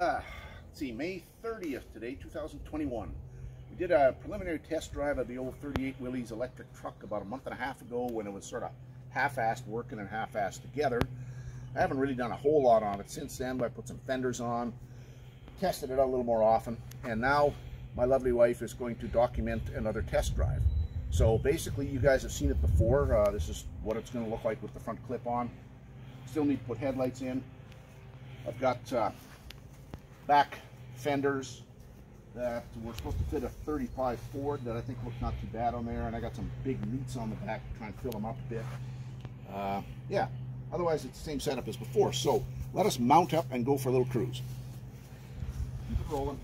Let's see, May 30th today, 2021. We did a preliminary test drive of the old 38 Willys electric truck about a month and a half ago when it was sort of half-assed working and half-assed together. I haven't really done a whole lot on it since then, but I put some fenders on, tested it out a little more often, and now my lovely wife is going to document another test drive. So basically, you guys have seen it before. This is what it's going to look like with the front clip on. Still need to put headlights in. I've got back fenders that were supposed to fit a 35 Ford that I think looked not too bad on there, and I got some big meats on the back to try and fill them up a bit. Yeah, otherwise it's the same setup as before. So let us mount up and go for a little cruise. Keep it rolling.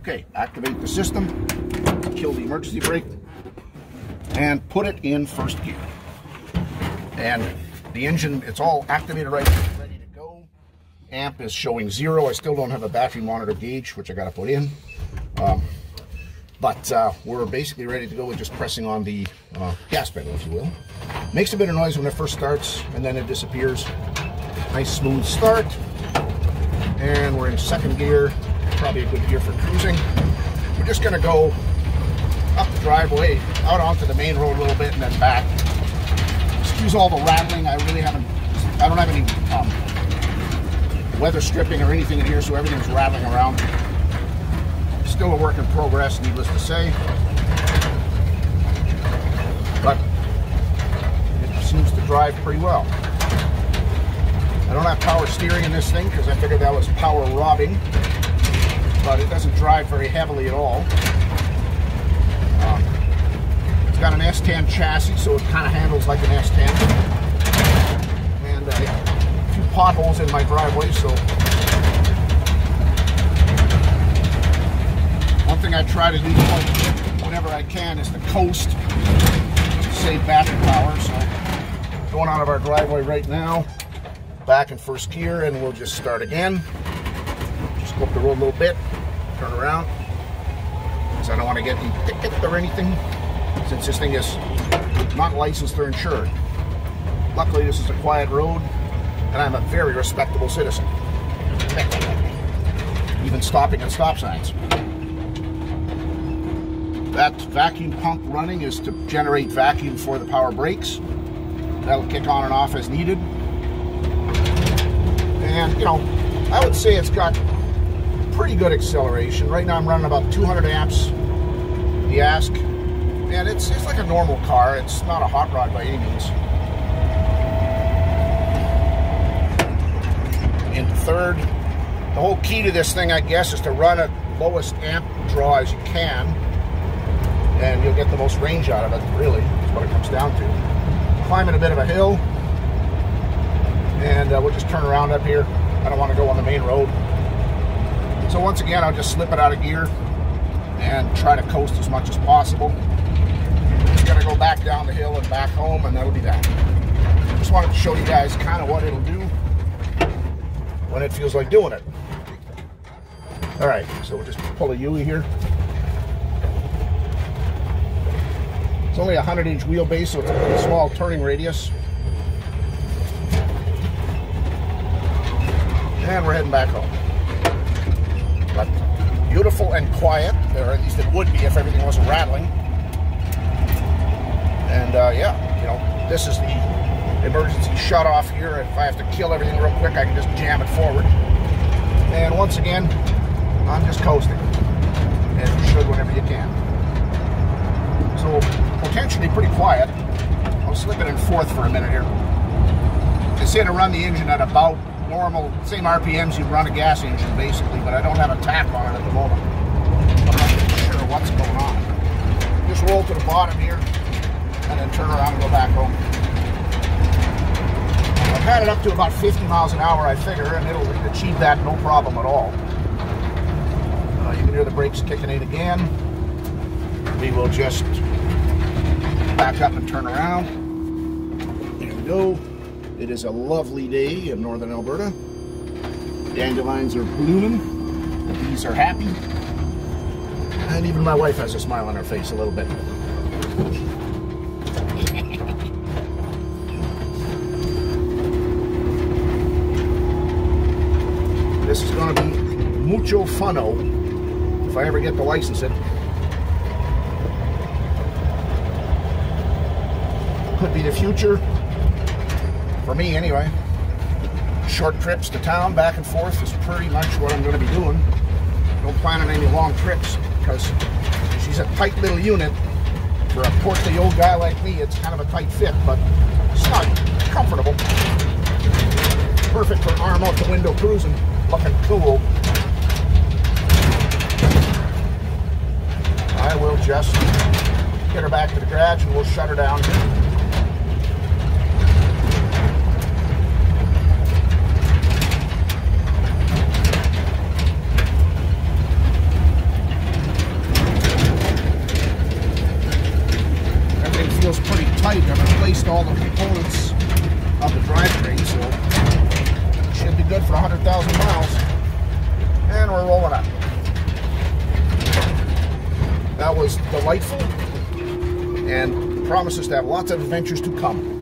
Okay, activate the system, kill the emergency brake, and put it in first gear. And the engine, it's all activated right now, ready to go. Amp is showing 0. I still don't have a battery monitor gauge, which I got to put in. But we're basically ready to go with just pressing on the gas pedal, if you will. Makes a bit of noise when it first starts, and then it disappears. Nice smooth start. And we're in second gear, probably a good gear for cruising. We're just going to go up the driveway, out onto the main road a little bit, and then back. Excuse all the rattling. I don't have any weather stripping or anything in here, so everything's rattling around. Still a work in progress, needless to say. But it seems to drive pretty well. I don't have power steering in this thing because I figured that was power robbing, but it doesn't drive very heavily at all. It's got an S10 chassis, so it kind of handles like an S10. And a few potholes in my driveway, so one thing I try to do whenever I can is to coast to save battery power. So going out of our driveway right now, back in first gear, and we'll just start again. Just go up the road a little bit, turn around, because I don't want to get any ticket or anything, since this thing is not licensed or insured. Luckily, this is a quiet road, and I'm a very respectable citizen. Even stopping at stop signs. That vacuum pump running is to generate vacuum for the power brakes. That'll kick on and off as needed. And, you know, I would say it's got pretty good acceleration. Right now I'm running about 200 amps, the ask. And it's like a normal car. It's not a hot rod by any means. Into third. The whole key to this thing, I guess, is to run at lowest amp draw as you can. And you'll get the most range out of it, really. That's what it comes down to. Climbing a bit of a hill. And we'll just turn around up here. I don't want to go on the main road. So once again, I'll just slip it out of gear and try to coast as much as possible. Just gonna go back down the hill and back home, and that'll be that. Just wanted to show you guys kind of what it'll do when it feels like doing it. All right, so we'll just pull a U-ey here. It's only a 100-inch wheelbase, so it's a pretty small turning radius. And we're heading back home. But beautiful and quiet, or at least it would be if everything wasn't rattling. And yeah, you know, this is the emergency shut off here. If I have to kill everything real quick, I can just jam it forward. And once again, I'm just coasting, as you should whenever you can. So potentially pretty quiet. I'll slip it in fourth for a minute here. They say to run the engine at about normal, same RPMs you'd run a gas engine basically, but I don't have a tap on it at the moment. I'm not really sure what's going on. Just roll to the bottom here and then turn around and go back home. I've had it up to about 50 miles an hour, I figure, and it'll achieve that no problem at all. You can hear the brakes kicking in again. We will just back up and turn around. There we go. It is a lovely day in Northern Alberta. Dandelions are blooming. The bees are happy. And even my wife has a smile on her face a little bit. This is going to be mucho funno if I ever get to license it. Could be the future, for me anyway. Short trips to town, back and forth, is pretty much what I'm going to be doing. Don't plan on any long trips because she's a tight little unit. For a portly old guy like me, it's kind of a tight fit, but snug, comfortable. Perfect for arm out the window cruising, looking cool. I will just get her back to the garage and we'll shut her down. Everything feels pretty tight. I've replaced all the components of the drivetrain, so it should be good for 100,000 miles. And we're rolling up. That was delightful and promises to have lots of adventures to come.